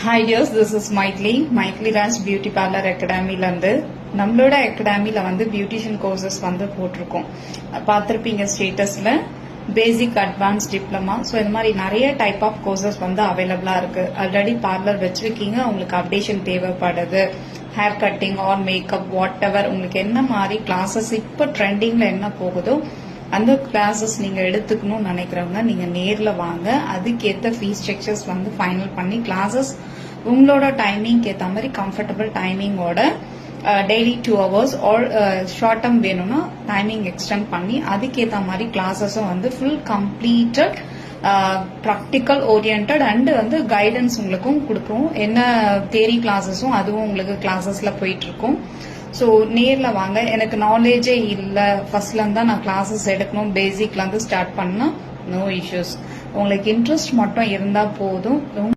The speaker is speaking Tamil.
Hi dears, this is Maithili Raj Beauty Parlor Academy லந்து நம்மளோட அகாடமில வந்து பியூட்டிஷியன் கோர்சஸ் வந்து போட்டிருக்கோம். பார்த்திருப்பீங்க ஸ்டேட்டஸ்ல பேசிக் அட்வான்ஸ் டிப்ளமா. ஸோ இந்த மாதிரி நிறைய டைப் ஆஃப் கோர்சஸ் வந்து அவைலபிளா இருக்கு. ஆல்ரெடி பார்லர் வச்சிருக்கீங்க, உங்களுக்கு அப்டேஷன் தேவைப்படுது, hair cutting or makeup what எவர், உங்களுக்கு என்ன மாதிரி கிளாஸஸ் இப்போ ட்ரெண்டிங்ல என்ன போகுதோ அந்த கிளாஸஸ் நீங்க எடுத்துக்கணும்னு நினைக்கிறவங்க நீங்க நேர்ல வாங்க. அதுக்கேற்ற ஃபீஸ் ஸ்ட்ரக்சர்ஸ் வந்து ஃபைனல் பண்ணி கிளாஸஸ் உங்களோட டைமிங் ஏற்ற மாதிரி கம்ஃபர்டபுள் டைமிங்கோட daily 2 hours or short term வேணும்னா டைமிங் எக்ஸ்டெண்ட் பண்ணி அதுக்கேற்ற மாதிரி கிளாஸஸும் வந்து full completed practical orient and வந்து கைடன்ஸ் உங்களுக்கும் கொடுக்கும். என்ன தியரி கிளாஸஸும் அதுவும் உங்களுக்கு கிளாஸஸ்ல போயிட்டு இருக்கும். ஸோ நேர்ல வாங்க. எனக்கு நாலேஜே இல்லை, ஃபர்ஸ்ட்ல இருந்தா நான் கிளாஸஸ் எடுக்கணும், பேசிக்ல இருந்து ஸ்டார்ட் பண்ணா நோ இஷ்யூஸ். உங்களுக்கு இன்ட்ரெஸ்ட் மட்டும் இருந்தா போதும்.